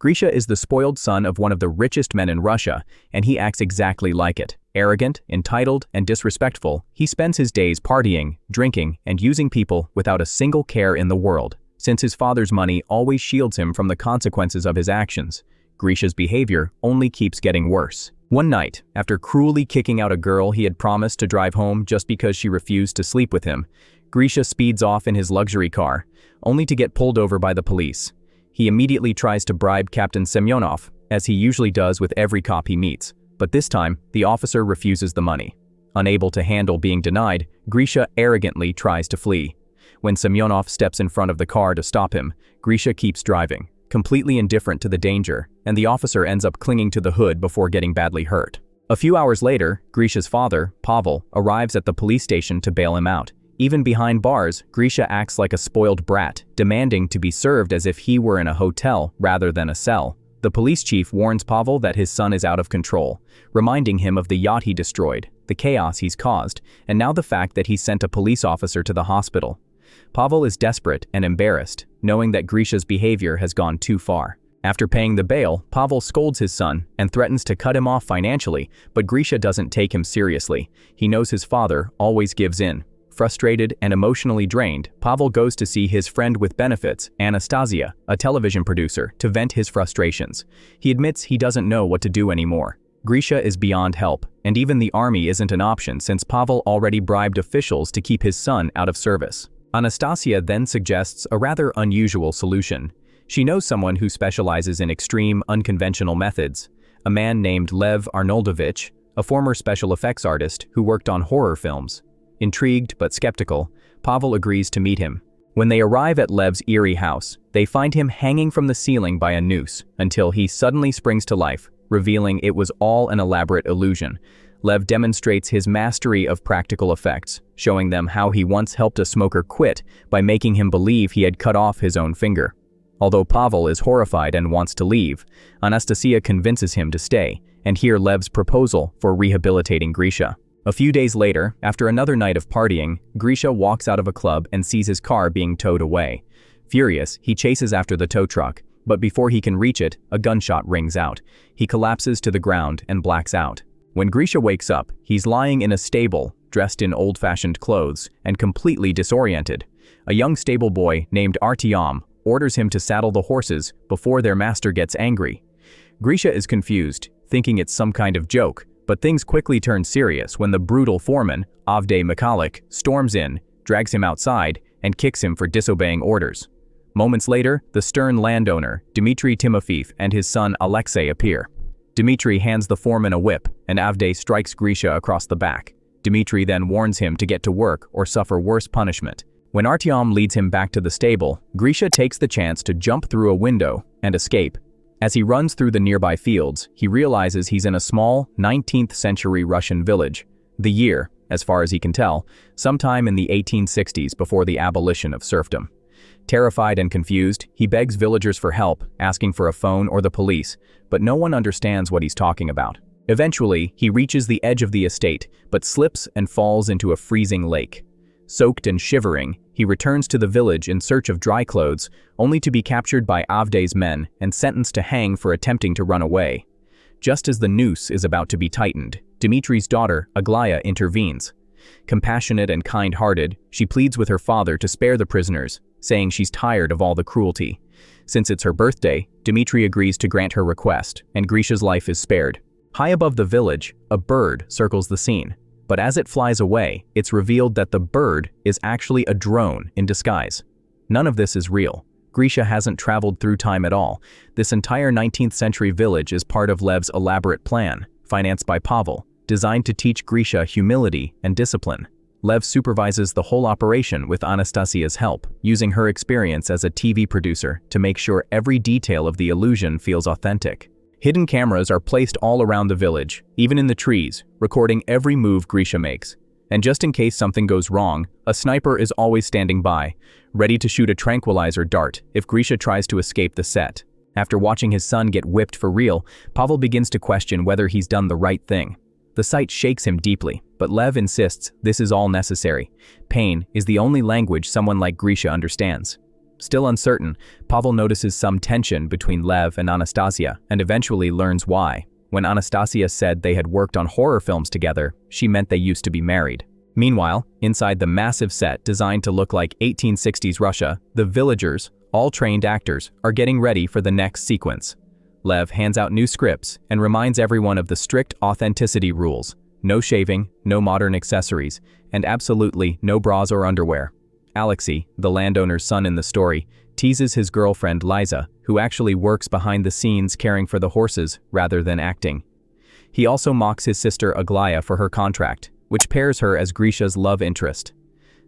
Grisha is the spoiled son of one of the richest men in Russia, and he acts exactly like it. Arrogant, entitled, and disrespectful, he spends his days partying, drinking, and using people without a single care in the world. Since his father's money always shields him from the consequences of his actions, Grisha's behavior only keeps getting worse. One night, after cruelly kicking out a girl he had promised to drive home just because she refused to sleep with him, Grisha speeds off in his luxury car, only to get pulled over by the police. He immediately tries to bribe Captain Semyonov, as he usually does with every cop he meets, but this time, the officer refuses the money. Unable to handle being denied, Grisha arrogantly tries to flee. When Semyonov steps in front of the car to stop him, Grisha keeps driving, completely indifferent to the danger, and the officer ends up clinging to the hood before getting badly hurt. A few hours later, Grisha's father, Pavel, arrives at the police station to bail him out. Even behind bars, Grisha acts like a spoiled brat, demanding to be served as if he were in a hotel rather than a cell. The police chief warns Pavel that his son is out of control, reminding him of the yacht he destroyed, the chaos he's caused, and now the fact that he sent a police officer to the hospital. Pavel is desperate and embarrassed, knowing that Grisha's behavior has gone too far. After paying the bail, Pavel scolds his son and threatens to cut him off financially, but Grisha doesn't take him seriously. He knows his father always gives in. Frustrated and emotionally drained, Pavel goes to see his friend with benefits, Anastasia, a television producer, to vent his frustrations. He admits he doesn't know what to do anymore. Grisha is beyond help, and even the army isn't an option since Pavel already bribed officials to keep his son out of service. Anastasia then suggests a rather unusual solution. She knows someone who specializes in extreme, unconventional methods, a man named Lev Arnoldovich, a former special effects artist who worked on horror films. Intrigued but skeptical, Pavel agrees to meet him. When they arrive at Lev's eerie house, they find him hanging from the ceiling by a noose until he suddenly springs to life, revealing it was all an elaborate illusion. Lev demonstrates his mastery of practical effects, showing them how he once helped a smoker quit by making him believe he had cut off his own finger. Although Pavel is horrified and wants to leave, Anastasia convinces him to stay and hear Lev's proposal for rehabilitating Grisha. A few days later, after another night of partying, Grisha walks out of a club and sees his car being towed away. Furious, he chases after the tow truck, but before he can reach it, a gunshot rings out. He collapses to the ground and blacks out. When Grisha wakes up, he's lying in a stable, dressed in old-fashioned clothes, and completely disoriented. A young stable boy named Artyom orders him to saddle the horses before their master gets angry. Grisha is confused, thinking it's some kind of joke, but things quickly turn serious when the brutal foreman, Avdey Mikhalik, storms in, drags him outside, and kicks him for disobeying orders. Moments later, the stern landowner, Dmitry Timofeev, and his son Alexei appear. Dmitry hands the foreman a whip, and Avdey strikes Grisha across the back. Dmitry then warns him to get to work or suffer worse punishment. When Artyom leads him back to the stable, Grisha takes the chance to jump through a window and escape. As he runs through the nearby fields, he realizes he's in a small, 19th-century Russian village. The year, as far as he can tell, sometime in the 1860s before the abolition of serfdom. Terrified and confused, he begs villagers for help, asking for a phone or the police, but no one understands what he's talking about. Eventually, he reaches the edge of the estate, but slips and falls into a freezing lake. Soaked and shivering, he returns to the village in search of dry clothes, only to be captured by Avdey's men and sentenced to hang for attempting to run away. Just as the noose is about to be tightened, Dmitry's daughter, Aglaya, intervenes. Compassionate and kind-hearted, she pleads with her father to spare the prisoners, saying she's tired of all the cruelty. Since it's her birthday, Dmitry agrees to grant her request, and Grisha's life is spared. High above the village, a bird circles the scene. But as it flies away, it's revealed that the bird is actually a drone in disguise. None of this is real. Grisha hasn't traveled through time at all. This entire 19th century village is part of Lev's elaborate plan, financed by Pavel, designed to teach Grisha humility and discipline. Lev supervises the whole operation with Anastasia's help, using her experience as a TV producer to make sure every detail of the illusion feels authentic. Hidden cameras are placed all around the village, even in the trees, recording every move Grisha makes. And just in case something goes wrong, a sniper is always standing by, ready to shoot a tranquilizer dart if Grisha tries to escape the set. After watching his son get whipped for real, Pavel begins to question whether he's done the right thing. The sight shakes him deeply, but Lev insists this is all necessary. Pain is the only language someone like Grisha understands. Still uncertain, Pavel notices some tension between Lev and Anastasia and eventually learns why. When Anastasia said they had worked on horror films together, she meant they used to be married. Meanwhile, inside the massive set designed to look like 1860s Russia, the villagers, all trained actors, are getting ready for the next sequence. Lev hands out new scripts and reminds everyone of the strict authenticity rules: no shaving, no modern accessories, and absolutely no bras or underwear. Alexei, the landowner's son in the story, teases his girlfriend Liza, who actually works behind the scenes caring for the horses rather than acting. He also mocks his sister Aglaya for her contract, which pairs her as Grisha's love interest.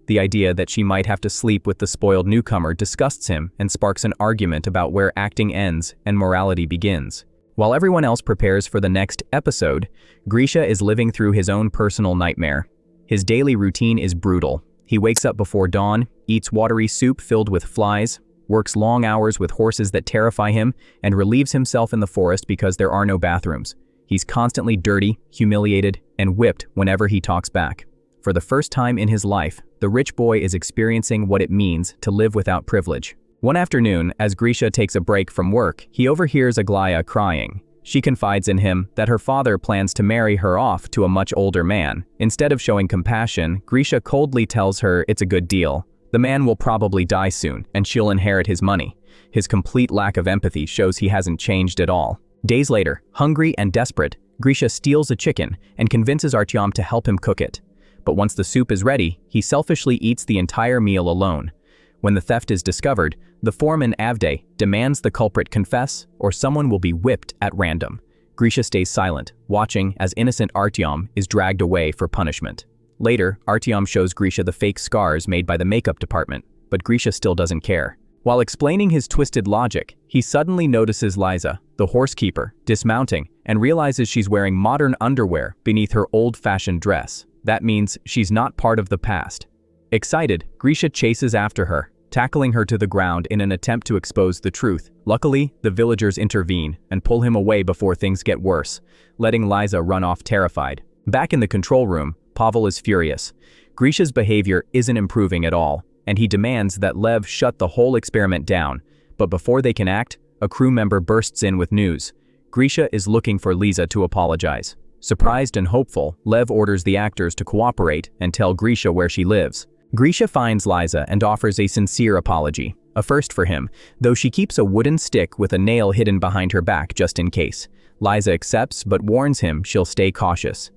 The idea that she might have to sleep with the spoiled newcomer disgusts him and sparks an argument about where acting ends and morality begins. While everyone else prepares for the next episode, Grisha is living through his own personal nightmare. His daily routine is brutal. He wakes up before dawn, eats watery soup filled with flies, works long hours with horses that terrify him, and relieves himself in the forest because there are no bathrooms. He's constantly dirty, humiliated, and whipped whenever he talks back. For the first time in his life, the rich boy is experiencing what it means to live without privilege. One afternoon, as Grisha takes a break from work, he overhears Aglaya crying. She confides in him that her father plans to marry her off to a much older man. Instead of showing compassion, Grisha coldly tells her it's a good deal. The man will probably die soon, and she'll inherit his money. His complete lack of empathy shows he hasn't changed at all. Days later, hungry and desperate, Grisha steals a chicken and convinces Artyom to help him cook it. But once the soup is ready, he selfishly eats the entire meal alone. When the theft is discovered, the foreman Avdej demands the culprit confess or someone will be whipped at random. Grisha stays silent, watching as innocent Artyom is dragged away for punishment. Later, Artyom shows Grisha the fake scars made by the makeup department, but Grisha still doesn't care. While explaining his twisted logic, he suddenly notices Liza, the horsekeeper, dismounting and realizes she's wearing modern underwear beneath her old-fashioned dress. That means she's not part of the past. Excited, Grisha chases after her, tackling her to the ground in an attempt to expose the truth. Luckily, the villagers intervene and pull him away before things get worse, letting Liza run off terrified. Back in the control room, Pavel is furious. Grisha's behavior isn't improving at all, and he demands that Lev shut the whole experiment down. But before they can act, a crew member bursts in with news. Grisha is looking for Liza to apologize. Surprised and hopeful, Lev orders the actors to cooperate and tell Grisha where she lives. Grisha finds Liza and offers a sincere apology, a first for him, though she keeps a wooden stick with a nail hidden behind her back just in case. Liza accepts but warns him she'll stay cautious.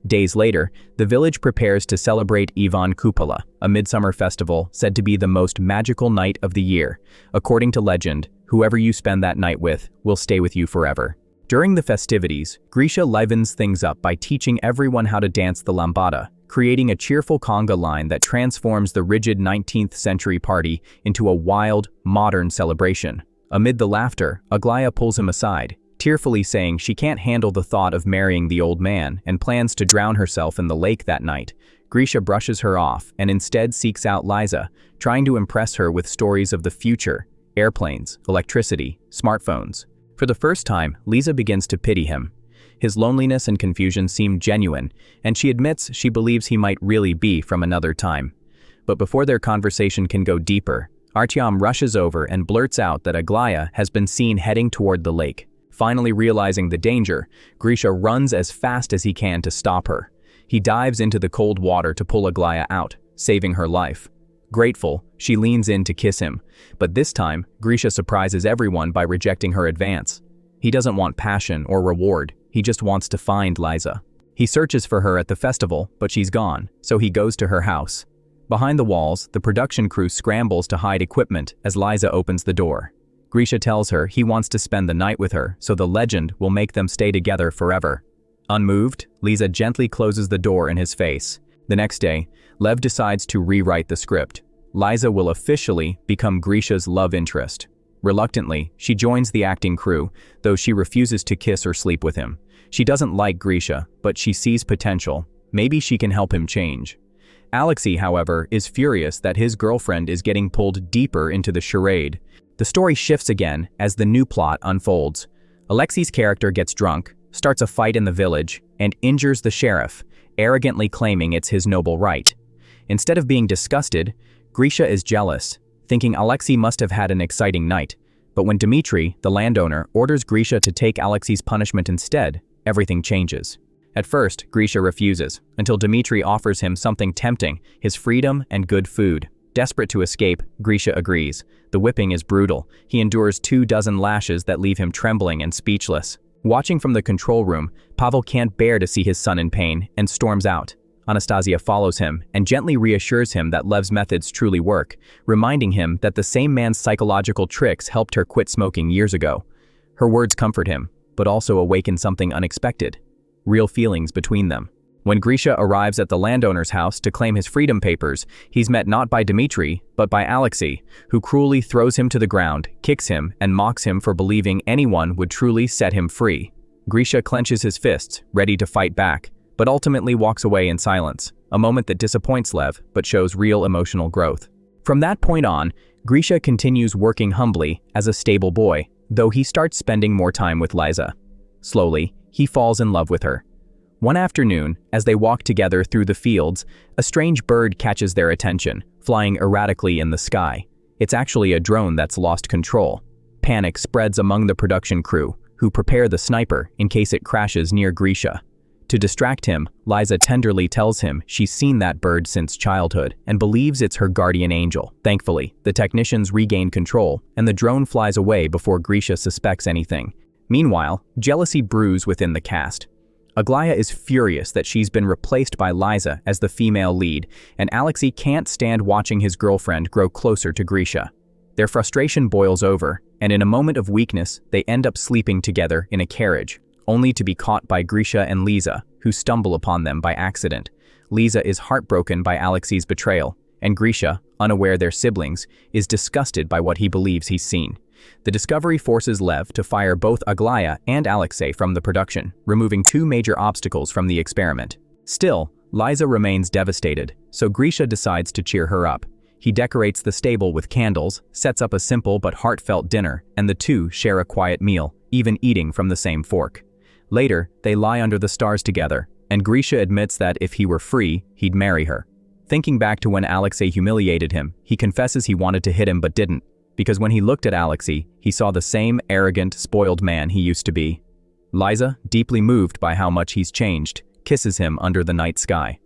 Days later, the village prepares to celebrate Ivan Kupala, a midsummer festival said to be the most magical night of the year. According to legend, whoever you spend that night with will stay with you forever. During the festivities, Grisha livens things up by teaching everyone how to dance the lambada, creating a cheerful conga line that transforms the rigid 19th century party into a wild, modern celebration. Amid the laughter, Aglaya pulls him aside, tearfully saying she can't handle the thought of marrying the old man and plans to drown herself in the lake that night. Grisha brushes her off and instead seeks out Liza, trying to impress her with stories of the future: airplanes, electricity, smartphones. For the first time, Liza begins to pity him. His loneliness and confusion seem genuine, and she admits she believes he might really be from another time. But before their conversation can go deeper, Artyom rushes over and blurts out that Aglaya has been seen heading toward the lake. Finally realizing the danger, Grisha runs as fast as he can to stop her. He dives into the cold water to pull Aglaya out, saving her life. Grateful, she leans in to kiss him, but this time, Grisha surprises everyone by rejecting her advance. He doesn't want passion or reward, he just wants to find Liza. He searches for her at the festival, but she's gone, so he goes to her house. Behind the walls, the production crew scrambles to hide equipment as Liza opens the door. Grisha tells her he wants to spend the night with her, so the legend will make them stay together forever. Unmoved, Liza gently closes the door in his face. The next day, Lev decides to rewrite the script. Liza will officially become Grisha's love interest. Reluctantly, she joins the acting crew, though she refuses to kiss or sleep with him. She doesn't like Grisha, but she sees potential. Maybe she can help him change. Alexei, however, is furious that his girlfriend is getting pulled deeper into the charade. The story shifts again as the new plot unfolds. Alexei's character gets drunk, starts a fight in the village, and injures the sheriff, arrogantly claiming it's his noble right. Instead of being disgusted, Grisha is jealous, thinking Alexei must have had an exciting night. But when Dmitry, the landowner, orders Grisha to take Alexei's punishment instead, everything changes. At first, Grisha refuses, until Dmitry offers him something tempting, his freedom and good food. Desperate to escape, Grisha agrees. The whipping is brutal. He endures 24 lashes that leave him trembling and speechless. Watching from the control room, Pavel can't bear to see his son in pain and storms out. Anastasia follows him and gently reassures him that Lev's methods truly work, reminding him that the same man's psychological tricks helped her quit smoking years ago. Her words comfort him, but also awaken something unexpected. Real feelings between them. When Grisha arrives at the landowner's house to claim his freedom papers, he's met not by Dmitry, but by Alexei, who cruelly throws him to the ground, kicks him, and mocks him for believing anyone would truly set him free. Grisha clenches his fists, ready to fight back, but ultimately walks away in silence, a moment that disappoints Lev, but shows real emotional growth. From that point on, Grisha continues working humbly as a stable boy, though he starts spending more time with Liza. Slowly, he falls in love with her. One afternoon, as they walk together through the fields, a strange bird catches their attention, flying erratically in the sky. It's actually a drone that's lost control. Panic spreads among the production crew, who prepare the sniper in case it crashes near Grisha. To distract him, Liza tenderly tells him she's seen that bird since childhood and believes it's her guardian angel. Thankfully, the technicians regain control, and the drone flies away before Grisha suspects anything. Meanwhile, jealousy brews within the cast. Aglaya is furious that she's been replaced by Liza as the female lead, and Alexei can't stand watching his girlfriend grow closer to Grisha. Their frustration boils over, and in a moment of weakness, they end up sleeping together in a carriage, only to be caught by Grisha and Liza, who stumble upon them by accident. Liza is heartbroken by Alexei's betrayal, and Grisha, unaware they're siblings, is disgusted by what he believes he's seen. The discovery forces Lev to fire both Aglaya and Alexei from the production, removing two major obstacles from the experiment. Still, Liza remains devastated, so Grisha decides to cheer her up. He decorates the stable with candles, sets up a simple but heartfelt dinner, and the two share a quiet meal, even eating from the same fork. Later, they lie under the stars together, and Grisha admits that if he were free, he'd marry her. Thinking back to when Alexei humiliated him, he confesses he wanted to hit him but didn't, because when he looked at Alexei, he saw the same arrogant, spoiled man he used to be. Liza, deeply moved by how much he's changed, kisses him under the night sky.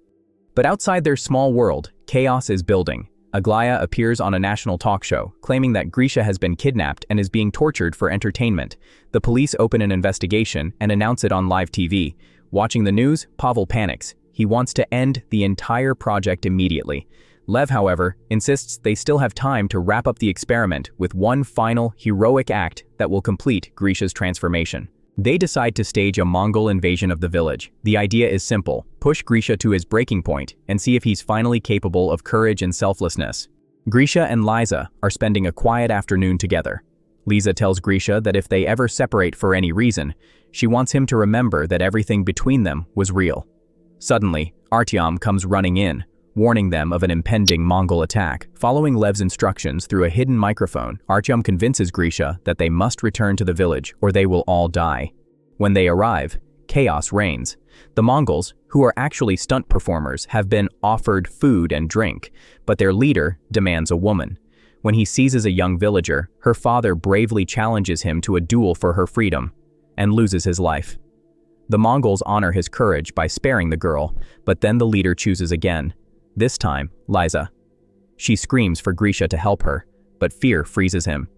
But outside their small world, chaos is building. Aglaya appears on a national talk show, claiming that Grisha has been kidnapped and is being tortured for entertainment. The police open an investigation and announce it on live TV. Watching the news, Pavel panics. He wants to end the entire project immediately. Lev, however, insists they still have time to wrap up the experiment with one final, heroic act that will complete Grisha's transformation. They decide to stage a Mongol invasion of the village. The idea is simple: push Grisha to his breaking point and see if he's finally capable of courage and selflessness. Grisha and Liza are spending a quiet afternoon together. Liza tells Grisha that if they ever separate for any reason, she wants him to remember that everything between them was real. Suddenly, Artyom comes running in, warning them of an impending Mongol attack. Following Lev's instructions through a hidden microphone, Artyom convinces Grisha that they must return to the village or they will all die. When they arrive, chaos reigns. The Mongols, who are actually stunt performers, have been offered food and drink, but their leader demands a woman. When he seizes a young villager, her father bravely challenges him to a duel for her freedom and loses his life. The Mongols honor his courage by sparing the girl, but then the leader chooses again. This time, Liza. She screams for Grisha to help her, but fear freezes him.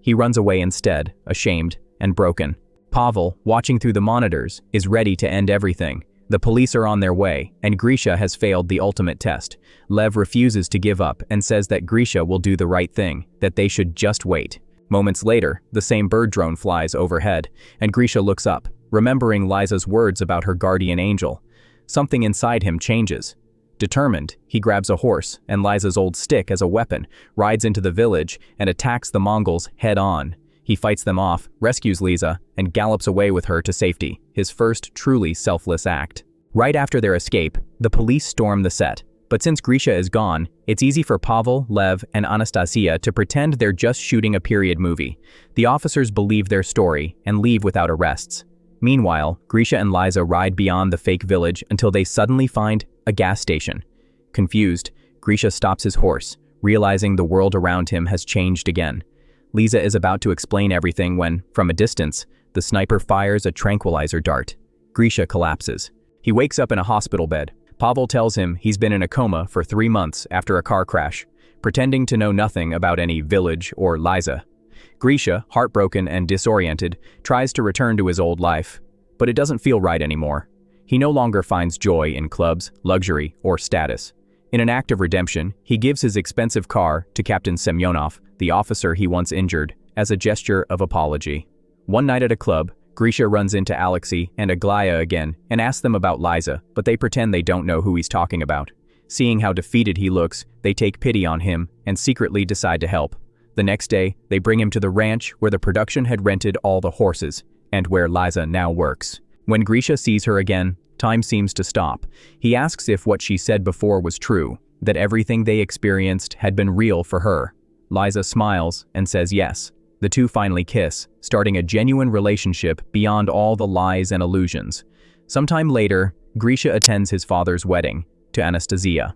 He runs away instead, ashamed and broken. Pavel, watching through the monitors, is ready to end everything. The police are on their way, and Grisha has failed the ultimate test. Lev refuses to give up and says that Grisha will do the right thing, that they should just wait. Moments later, the same bird drone flies overhead, and Grisha looks up, remembering Liza's words about her guardian angel. Something inside him changes. Determined, he grabs a horse and Liza's old stick as a weapon, rides into the village, and attacks the Mongols head-on. He fights them off, rescues Liza, and gallops away with her to safety, his first truly selfless act. Right after their escape, the police storm the set. But since Grisha is gone, it's easy for Pavel, Lev, and Anastasia to pretend they're just shooting a period movie. The officers believe their story and leave without arrests. Meanwhile, Grisha and Liza ride beyond the fake village until they suddenly find a gas station. Confused, Grisha stops his horse, realizing the world around him has changed again. Liza is about to explain everything when, from a distance, the sniper fires a tranquilizer dart. Grisha collapses. He wakes up in a hospital bed. Pavel tells him he's been in a coma for 3 months after a car crash, pretending to know nothing about any village or Liza. Grisha, heartbroken and disoriented, tries to return to his old life, but it doesn't feel right anymore. He no longer finds joy in clubs, luxury, or status. In an act of redemption, he gives his expensive car to Captain Semyonov, the officer he once injured, as a gesture of apology. One night at a club, Grisha runs into Alexei and Aglaya again and asks them about Liza, but they pretend they don't know who he's talking about. Seeing how defeated he looks, they take pity on him and secretly decide to help. The next day, they bring him to the ranch where the production had rented all the horses, and where Liza now works. When Grisha sees her again, time seems to stop. He asks if what she said before was true, that everything they experienced had been real for her. Liza smiles and says yes. The two finally kiss, starting a genuine relationship beyond all the lies and illusions. Sometime later, Grisha attends his father's wedding, to Anastasia.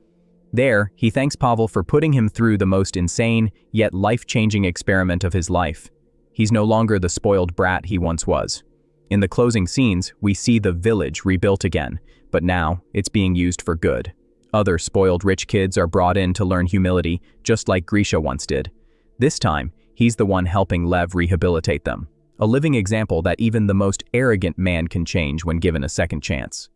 There, he thanks Pavel for putting him through the most insane, yet life-changing experiment of his life. He's no longer the spoiled brat he once was. In the closing scenes, we see the village rebuilt again, but now it's being used for good. Other spoiled rich kids are brought in to learn humility, just like Grisha once did. This time, he's the one helping Lev rehabilitate them. A living example that even the most arrogant man can change when given a second chance.